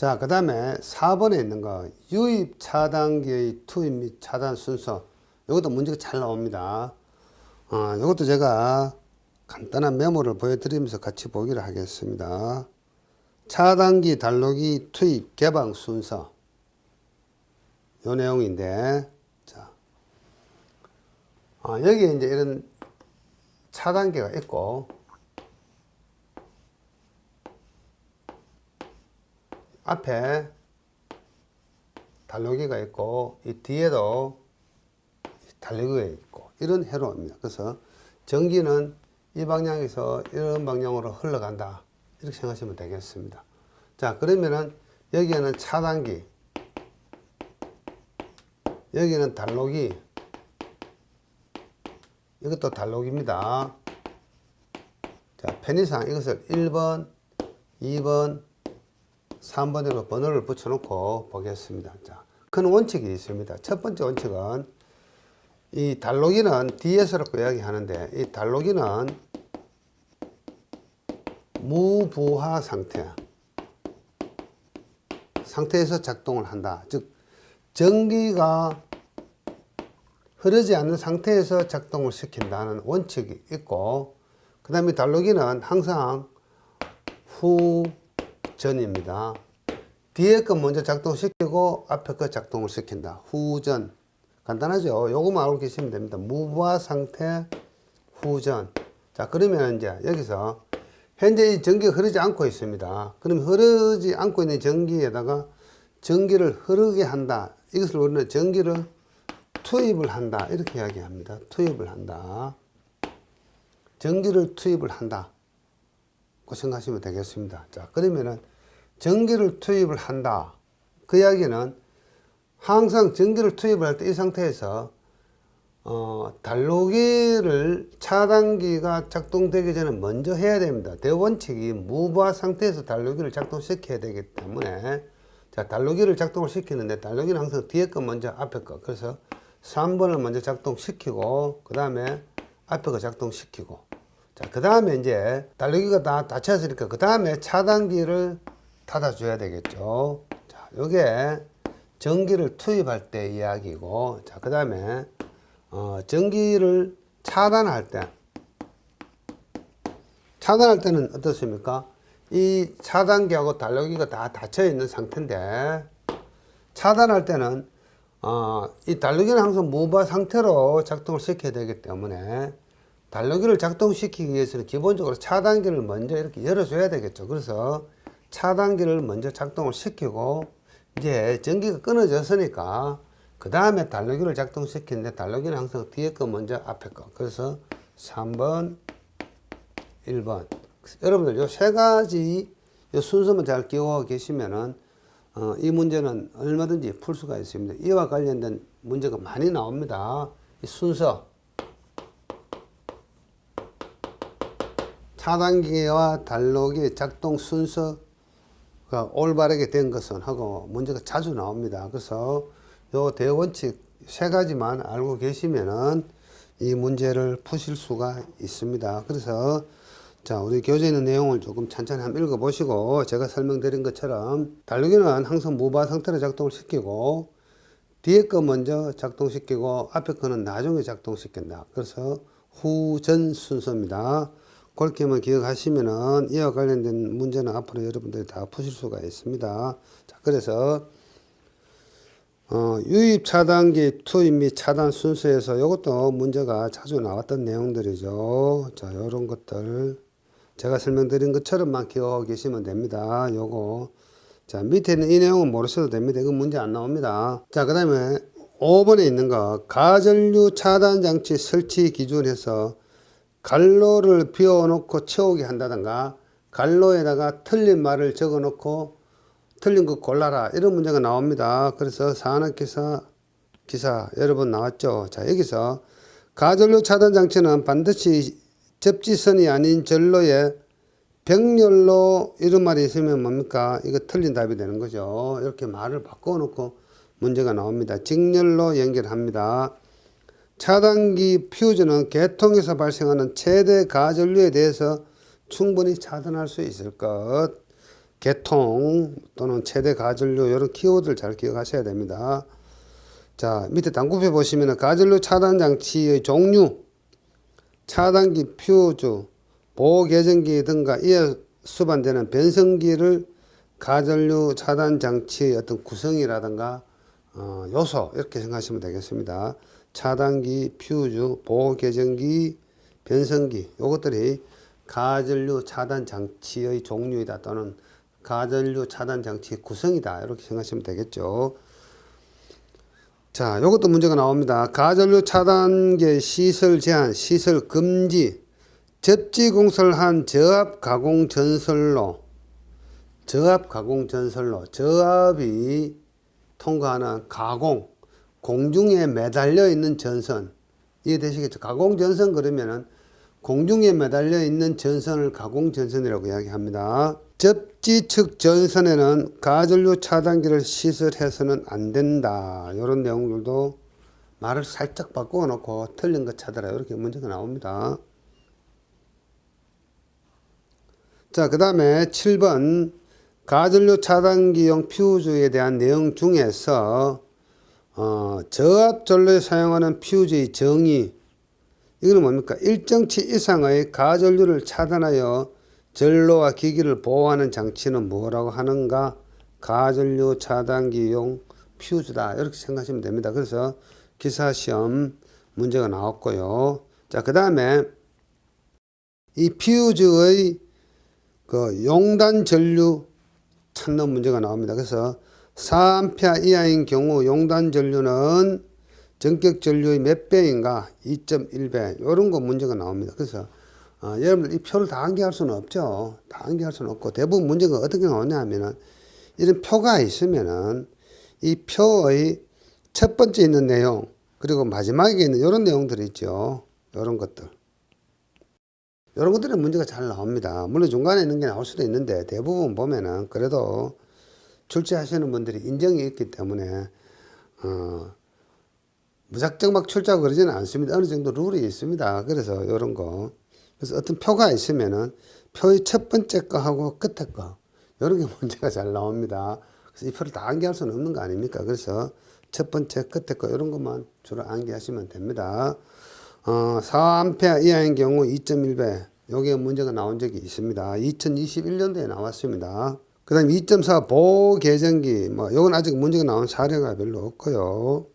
자, 그 다음에 4번에 있는 거 유입 차단기의 투입 및 차단 순서. 이것도 문제가 잘 나옵니다. 이것도 제가 간단한 메모를 보여드리면서 같이 보기를 하겠습니다. 차단기, 달로기, 투입, 개방 순서. 요 내용인데, 자, 여기에 이제 이런 차단기가 있고, 앞에 달로기가 있고, 이 뒤에도 달로기가 있고, 이런 회로입니다. 그래서 전기는 이 방향에서 이런 방향으로 흘러간다. 이렇게 생각하시면 되겠습니다. 자, 그러면은 여기에는 차단기, 여기는 달로기, 이것도 달로기입니다. 자, 편의상 이것을 1번, 2번, 3번으로 번호를 붙여놓고 보겠습니다. 자, 큰 원칙이 있습니다. 첫 번째 원칙은 이 달로기는 DS라고 이야기하는데, 이 달로기는 무부하 상태에서 작동을 한다. 즉 전기가 흐르지 않는 상태에서 작동을 시킨다는 원칙이 있고, 그 다음에 달로기는 항상 후전입니다. 뒤에 거 먼저 작동시키고 앞에 거 작동을 시킨다. 후전. 간단하죠? 요거만 알고 계시면 됩니다. 무부하 상태, 후전. 자, 그러면 이제 여기서 현재 이 전기가 흐르지 않고 있습니다. 그럼 흐르지 않고 있는 전기에다가 전기를 흐르게 한다. 이것을 우리는 전기를 투입을 한다. 이렇게 이야기합니다. 투입을 한다. 전기를 투입을 한다. 그 생각하시면 되겠습니다. 자, 그러면은 전기를 투입을 한다. 그 이야기는 항상 전기를 투입을 할 때 이 상태에서 달로기를 차단기가 작동되기 전에 먼저 해야 됩니다. 대원칙이 무부하 상태에서 달로기를 작동시켜야 되기 때문에, 자, 달로기를 작동을 시키는데 달로기는 항상 뒤에 거 먼저 앞에 거. 그래서 3번을 먼저 작동시키고 그 다음에 앞에 거 작동시키고, 자, 그 다음에 이제 달로기가 다 닫혔으니까 그 다음에 차단기를 닫아줘야 되겠죠. 자, 요게 전기를 투입할 때 이야기고, 자, 그 다음에 전기를 차단할 때는 어떻습니까? 이 차단기하고 달로기가 다 닫혀 있는 상태인데, 차단할 때는 이 달로기는 항상 무부하 상태로 작동을 시켜야 되기 때문에 달로기를 작동시키기 위해서는 기본적으로 차단기를 먼저 이렇게 열어줘야 되겠죠. 그래서 차단기를 먼저 작동을 시키고, 이제 전기가 끊어졌으니까 그 다음에 달로기를 작동시키는데, 달로기는 항상 뒤에 거 먼저 앞에 거. 그래서 3번, 1번. 여러분들 요 세 가지 요 순서만 잘 기억하고 계시면은 이 문제는 얼마든지 풀 수가 있습니다. 이와 관련된 문제가 많이 나옵니다. 이 순서, 차단기와 달로기 작동 순서가 올바르게 된 것은 하고 문제가 자주 나옵니다. 그래서 요 대원칙 세 가지만 알고 계시면은 이 문제를 푸실 수가 있습니다. 그래서 자, 우리 교재에 있는 내용을 조금 천천히 한번 읽어보시고, 제가 설명드린 것처럼 달로기는 항상 무부하 상태로 작동을 시키고 뒤에 거 먼저 작동시키고 앞에 거는 나중에 작동시킨다. 그래서 후전 순서입니다. 그렇게만 기억하시면은 이와 관련된 문제는 앞으로 여러분들이 다 푸실 수가 있습니다. 자, 그래서 유입 차단기 투입 및 차단 순서에서 이것도 문제가 자주 나왔던 내용들이죠. 자, 요런 것들 제가 설명드린 것처럼만 기억하고 계시면 됩니다. 요거. 자, 밑에 있는 이 내용은 모르셔도 됩니다. 이건 문제 안 나옵니다. 자, 그 다음에 5번에 있는 거, 가전류 차단 장치 설치 기준에서 갈로를 비워놓고 채우게 한다든가, 갈로에다가 틀린 말을 적어 놓고 틀린 거 골라라, 이런 문제가 나옵니다. 그래서 산업기사 여러 번 나왔죠. 자, 여기서 가전류 차단 장치는 반드시 접지선이 아닌 전로에 병렬로, 이런 말이 있으면 뭡니까? 이거 틀린 답이 되는 거죠. 이렇게 말을 바꿔놓고 문제가 나옵니다. 직렬로 연결합니다. 차단기 퓨즈는 개통에서 발생하는 최대 가전류에 대해서 충분히 차단할 수 있을 것. 개통 또는 최대 가전류 이런 키워드를 잘 기억하셔야 됩니다. 자, 밑에 당구표 보시면 가전류 차단 장치의 종류, 차단기, 퓨즈, 보호 계전기 등과 이에 수반되는 변성기를 가전류 차단 장치의 어떤 구성이라든가 요소 이렇게 생각하시면 되겠습니다. 차단기, 퓨즈, 보호 계전기, 변성기 요것들이 가전류 차단 장치의 종류이다 또는 가전류 차단 장치의 구성이다 이렇게 생각하시면 되겠죠. 자, 요것도 문제가 나옵니다. 가전류 차단계 시설 제한, 시설 금지, 접지 공사를 한 저압 가공 전선로, 저압이 통과하는 가공, 공중에 매달려 있는 전선, 이해되시겠죠? 가공 전선 그러면은 공중에 매달려 있는 전선을 가공 전선이라고 이야기합니다. 접지 측 전선에는 가전류 차단기를 시설해서는 안 된다. 이런 내용들도 말을 살짝 바꾸어 놓고 틀린 거 찾아라. 이렇게 문제가 나옵니다. 자, 그 다음에 7번 가전류 차단기용 퓨즈에 대한 내용 중에서 저압 전로에 사용하는 퓨즈의 정의, 이거는 뭡니까? 일정치 이상의 가전류를 차단하여 전로와 기기를 보호하는 장치는 뭐라고 하는가? 가전류 차단기용 퓨즈다. 이렇게 생각하시면 됩니다. 그래서 기사시험 문제가 나왔고요. 자, 그 다음에 이 퓨즈의 그 용단 전류 찾는 문제가 나옵니다. 그래서 4A 이하인 경우 용단 전류는 전격 전류의 몇 배인가? 2.1배. 이런 거 문제가 나옵니다. 그래서 여러분들 이 표를 다 암기할 수는 없죠. 다 암기할 수는 없고 대부분 문제가 어떻게 나오냐 하면은 이런 표가 있으면은 이 표의 첫 번째 있는 내용 그리고 마지막에 있는 이런 내용들이 있죠. 이런 것들. 이런 것들은 문제가 잘 나옵니다. 물론 중간에 있는 게 나올 수도 있는데 대부분 보면은 그래도 출제하시는 분들이 인정이 있기 때문에 무작정 막 출제하고 그러지는 않습니다. 어느 정도 룰이 있습니다. 그래서 이런 거. 그래서 어떤 표가 있으면은 표의 첫 번째 거하고 끝에 거. 이런 게 문제가 잘 나옵니다. 그래서 이 표를 다 암기할 수는 없는 거 아닙니까? 그래서 첫 번째 끝에 거 이런 것만 주로 암기하시면 됩니다. 4A 이하인 경우 2.1배. 여기에 문제가 나온 적이 있습니다. 2021년도에 나왔습니다. 그 다음에 2.4 보호 계전기. 요건 아직 문제가 나온 사례가 별로 없고요.